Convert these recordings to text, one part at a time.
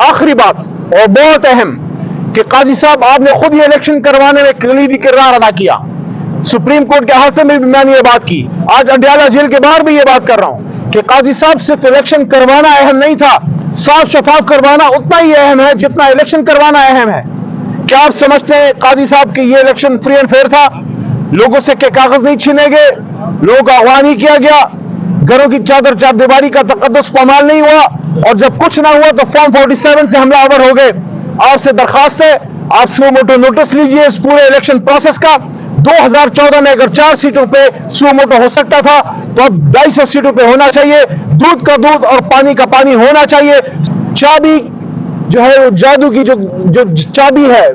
आखिरी बात और बहुत अहम कि काजी साहब आपने खुद ये इलेक्शन करवाने में कलीदी किरदार अदा किया। सुप्रीम कोर्ट के हाथ में भी मैंने ये बात की, आज अडयाला जेल के बाहर भी ये बात कर रहा हूं कि काजी साहब सिर्फ इलेक्शन करवाना अहम नहीं था, साफ शफाफ करवाना उतना ही अहम है जितना इलेक्शन करवाना अहम है। क्या आप समझते हैं काजी साहब कि ये इलेक्शन फ्री एंड फेयर था? लोगों से के कागज नहीं छीने गए, लोगों का अगवा नहीं किया गया, घरों की चादर चारदीवारी का तकद्दुस पामाल नहीं हुआ, और जब कुछ ना हुआ तो फॉर्म 47 से हमलावर हो गए। आपसे दरखास्त है, आप सुओ मोटो नोटिस लीजिए इस पूरे इलेक्शन प्रोसेस का। 2014 में अगर 4 सीटों पे सुओ मोटो हो सकता था तो अब 250 सीटों पे होना चाहिए। दूध का दूध और पानी का पानी होना चाहिए। चाबी जो है वो जादू की जो चाबी है,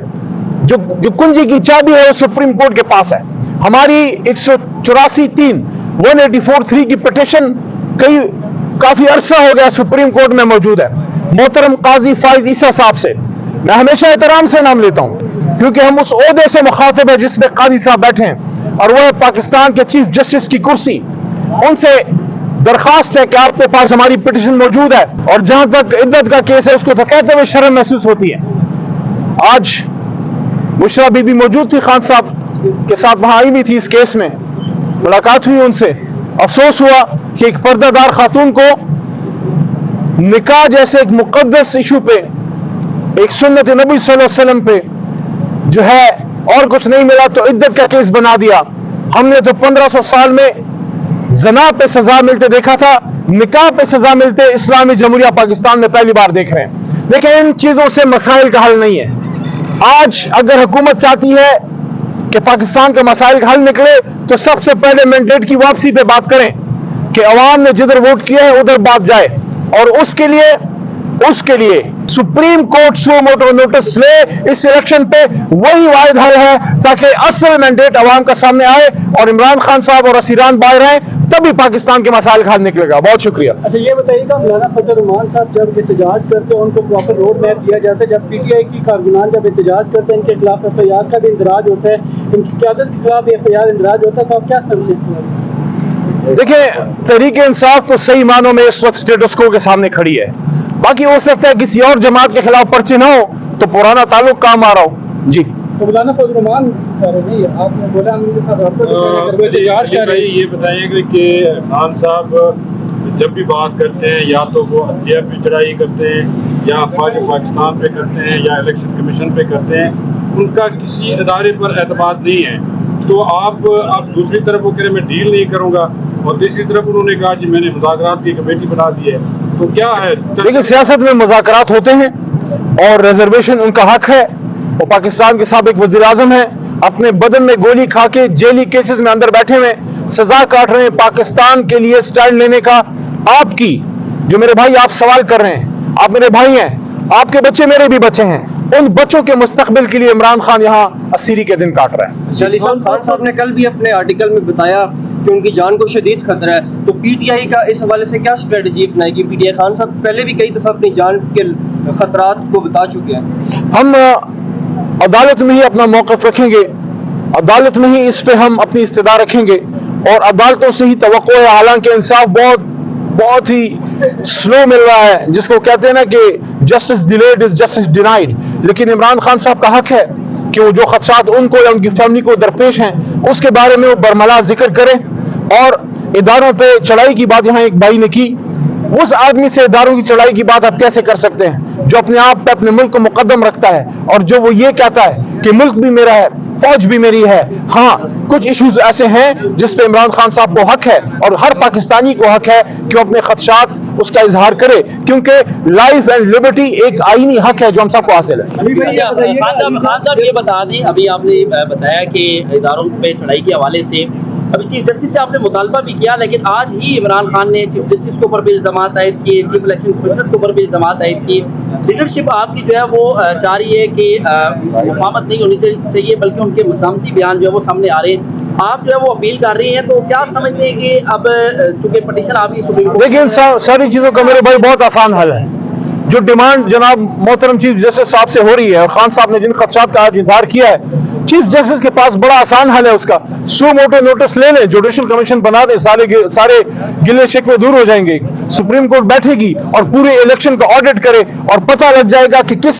जो कुंजी की चाबी है वो सुप्रीम कोर्ट के पास है। हमारी 184(3) 184(3) की पिटीशन काफी अरसा हो गया सुप्रीम कोर्ट में मौजूद है। मोहतरम काजी फाइज ईसा साहब से मैं हमेशा एहतराम से नाम लेता हूं क्योंकि हम उस ओहदे से मुखातिब है जिसमें काजी साहब बैठे हैं और वह पाकिस्तान के चीफ जस्टिस की कुर्सी। उनसे दरखास्त है कि आपके पास हमारी पिटीशन मौजूद है, और जहां तक इद्दत का केस है उसको तो कहते हुए शर्म महसूस होती है। आज बुशरा बीबी मौजूद थी, खान साहब के साथ वहां आई भी थी, इस केस में मुलाकात हुई उनसे। अफसोस हुआ कि एक पर्दादार खातून को निकाह जैसे एक मुकद्दस इशू पे, एक सुन्नत नबी सल्लल्लाहु अलैहि वसल्लम पे जो है और कुछ नहीं मिला तो इद्दत का केस बना दिया। हमने तो 1500 साल में जना पे सजा मिलते देखा था, निकाह पे सजा मिलते इस्लामी जमहूरिया पाकिस्तान में पहली बार देख रहे हैं। लेकिन इन चीजों से मसाइल का हल नहीं है। आज अगर हुकूमत चाहती है कि पाकिस्तान के मसाइल का हल निकले तो सबसे पहले मैंडेट की वापसी पे बात करें कि अवाम ने जिधर वोट किया है उधर बात जाए, और उसके लिए supreme court suo motu notice ले इस इलेक्शन पे। वही वाहिद हल है ताकि असल मैंडेट अवाम का सामने आए और इमरान खान साहब और असीरान बाहर आए, तभी पाकिस्तान के मसाइल का हल निकलेगा। बहुत शुक्रिया। अच्छा ये बताइएगा, मौलाना फजल रहमान साहब जब एहतजाज करते हैं उनको प्रॉपर रोड मैप दिया जाता है, जब पीटीआई की कारकुनान जब एहतजाज करते हैं इनके खिलाफ एफआईआर का भी इंदराज होता है, इनकी क़यादत के खिलाफ एफआईआर इंदराज होता है, तो आप क्या समझते हैं? देखिए, तहरीक इंसाफ तो सही मानों में इस वक्त स्टेटस को के सामने खड़ी है। बाकी हो सकता है किसी और जमात के खिलाफ पर्चे ना हो तो पुराना ताल्लुक काम आ रहा हो। जी तो मौलाना फजल रहमान नहीं, आपने बोला हम उनके साथ ये बताइएगा कि खान साहब जब भी बात करते हैं या तो वो अदलिया पे चढ़ाई करते हैं या अफवाज पाकिस्तान पे करते हैं या इलेक्शन कमीशन पे करते हैं, उनका किसी इदारे पर एतमाद नहीं है। तो आप दूसरी तरफ वो कह रहे मैं डील नहीं करूँगा, और तीसरी तरफ उन्होंने कहा कि मैंने मुज़ाकरात की कमेटी बना दी है। तो क्या है? देखिए, सियासत में मुज़ाकरात होते हैं और रिजर्वेशन उनका हक है। वो पाकिस्तान के साबिक वज़ीर आज़म है, अपने बदन में गोली खा के जेली केसेस में अंदर बैठे हुए सजा काट रहे हैं। पाकिस्तान के लिए स्टैंड लेने का आपकी, जो मेरे भाई आप सवाल कर रहे हैं, आप मेरे भाई हैं, आपके बच्चे मेरे भी बच्चे हैं, उन बच्चों के मुस्तकबिल के लिए इमरान खान यहाँ अस्सीरी के दिन काट रहा है। खान साहब ने कल भी अपने आर्टिकल में बताया कि उनकी जान को शदीद खतरा है, तो पीटीआई का इस हवाले से क्या स्ट्रेटजी अपनाएगी? पीटीआई खान साहब पहले भी कई दफा अपनी जान के खतरात को बता चुके हैं। हम अदालत में ही अपना मौक़िफ़ रखेंगे, अदालत में ही इस पे हम अपनी इस्तेदा रखेंगे और अदालतों से ही तवक्को है। हालांकि इंसाफ बहुत ही स्लो मिल रहा है, जिसको कहते हैं ना कि justice delayed is justice denied. लेकिन इमरान खान साहब का हक है कि वो जो खदशात उनको या उनकी फैमिली को दरपेश हैं उसके बारे में वो बरमला जिक्र करें। और इदारों पे चढ़ाई की बात यहाँ एक भाई ने की, उस आदमी से इदारों की चढ़ाई की बात आप कैसे कर सकते हैं जो अपने आप पे अपने मुल्क को मुकद्दम रखता है और जो वो ये कहता है कि मुल्क भी मेरा है, फौज भी मेरी है। हाँ, कुछ इश्यूज ऐसे हैं जिस पे इमरान खान साहब को हक है और हर पाकिस्तानी को हक है कि वो अपने खदशात उसका इजहार करे, क्योंकि लाइफ एंड लिबर्टी एक आईनी हक है जो हम सबको हासिल है। खान साहब ये बता दें, अभी आपने बताया कि इदारों पे चढ़ाई के हवाले से अभी चीफ जस्टिस से आपने मुतालबा भी किया, लेकिन आज ही इमरान खान ने चीफ जस्टिस के ऊपर भी इल्ज़ामात आयद किए, चीफ इलेक्शन कमिश्नर के ऊपर भी इल्ज़ामात आयद किए। लीडरशिप आपकी जो है वो चाह रही है कि मुफाहमत नहीं होनी चाहिए, बल्कि उनके मज़ामती बयान जो है वो सामने आ रहे हैं। आप जो है वो अपील कर रही हैं, तो क्या समझते हैं कि अब चूँकि पटिशन आपकी सुप्रीम कोर्ट, लेकिन सारी चीज़ों का मेरे भाई बहुत आसान हल है। जो डिमांड जनाब मोहतरम चीफ जस्टिस साहब से हो रही है और खान साहब ने जिन खदशात का आज इजहार किया है, चीफ जस्टिस के पास बड़ा आसान हल है उसका। सो मोटो नोटिस ले लें, जुडिशल कमीशन बना दें, सारे गिले शिकवे दूर हो जाएंगे। सुप्रीम कोर्ट बैठेगी और पूरे इलेक्शन का ऑडिट करे और पता लग जाएगा कि किस।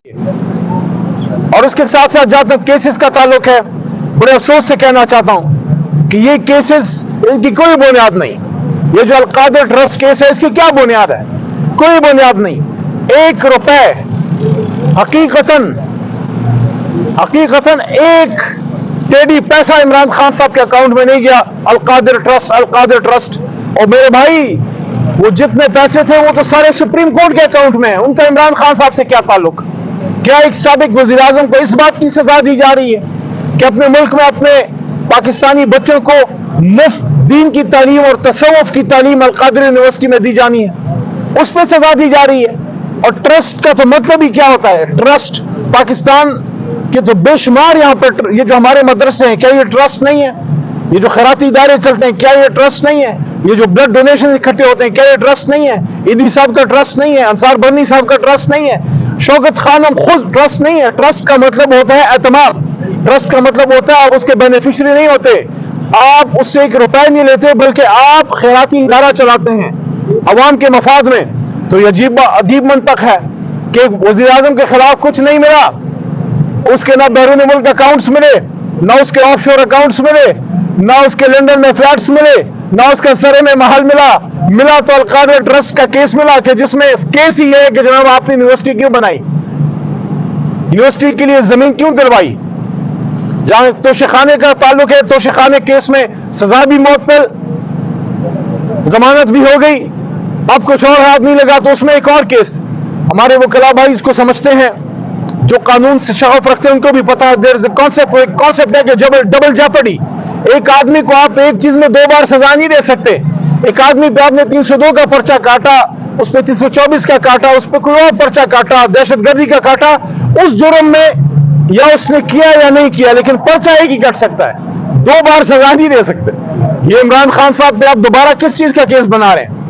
और उसके साथ साथ जहां तक केसेस का ताल्लुक है, बड़े अफसोस से कहना चाहता हूं कि ये केसेस, इनकी कोई बुनियाद नहीं। ये जो अलकादिर ट्रस्ट केस है, इसकी क्या बुनियाद है? कोई बुनियाद नहीं। 1 रुपए हकीकतन 1 टेडी पैसा इमरान खान साहब के अकाउंट में नहीं गया। अलकादिर ट्रस्ट। और मेरे भाई, वो जितने पैसे थे वो तो सारे सुप्रीम कोर्ट के अकाउंट में है। उनका इमरान खान साहब से क्या ताल्लुक? क्या एक साबिक वज़ीर आज़म को इस बात की सजा दी जा रही है कि अपने मुल्क में अपने पाकिस्तानी बच्चों को मुफ्त दीन की तालीम और तसव्वुफ की तालीम अलकादिर यूनिवर्सिटी में दी जानी है? उस पर सजा दी जा रही है। और ट्रस्ट का तो मतलब ही क्या होता है? ट्रस्ट, पाकिस्तान के तो बेशुमार यहाँ पर, ये जो हमारे मदरसे हैं, क्या ये ट्रस्ट नहीं है? ये जो खैराती इदारे चलते हैं, क्या ये ट्रस्ट नहीं है? ये जो ब्लड डोनेशन इकट्ठे होते हैं, क्या ये ट्रस्ट नहीं है? ईदी साहब का ट्रस्ट नहीं है? अंसार बर्नी साहब का ट्रस्ट नहीं है? शौकत खानम खुद ट्रस्ट नहीं है? ट्रस्ट का मतलब होता है एतमाद। ट्रस्ट का मतलब होता है आप उसके बेनिफिशियरी नहीं होते, आप उससे 1 रुपए नहीं लेते, बल्कि आप खैराती इदारा चलाते हैं अवाम के मफाद में। तो ये अजीब मंतक है कि वज़ीर आज़म के खिलाफ कुछ नहीं मिला, उसके ना बैरून मुल्क अकाउंट्स मिले, ना उसके ऑफशोर अकाउंट्स मिले, ना उसके लंदन में फ्लैट्स मिले, ना उसका सरे में महल मिला तो अलकादिर ट्रस्ट का केस मिला, कि जिसमें केस ही है कि जनाब आपने यूनिवर्सिटी क्यों बनाई, यूनिवर्सिटी के लिए जमीन क्यों दिलवाई। जहां तोशाखाने का ताल्लुक है, तोशाखाने केस में सजा भी मुअत्तल, जमानत भी हो गई, अब कुछ और हाथ नहीं लगा तो उसमें एक और केस। हमारे वकीला भाई इसको समझते हैं, जो कानून से शगफ रखते हैं, उनको भी पता है। देयर इज अ कॉन्सेप्ट है कि डबल जेपड़ी। एक आदमी को आप एक चीज में 2 बार सजा नहीं दे सकते। एक आदमी पे आपने 302 का पर्चा काटा, उस पर 324 का काटा, उस पर कोई और पर्चा काटा, दहशतगर्दी का काटा, उस जुर्म में या उसने किया या नहीं किया, लेकिन पर्चा एक ही कट सकता है, 2 बार सजा नहीं दे सकते। ये इमरान खान साहब पे आप दोबारा किस चीज का केस बना रहे हैं?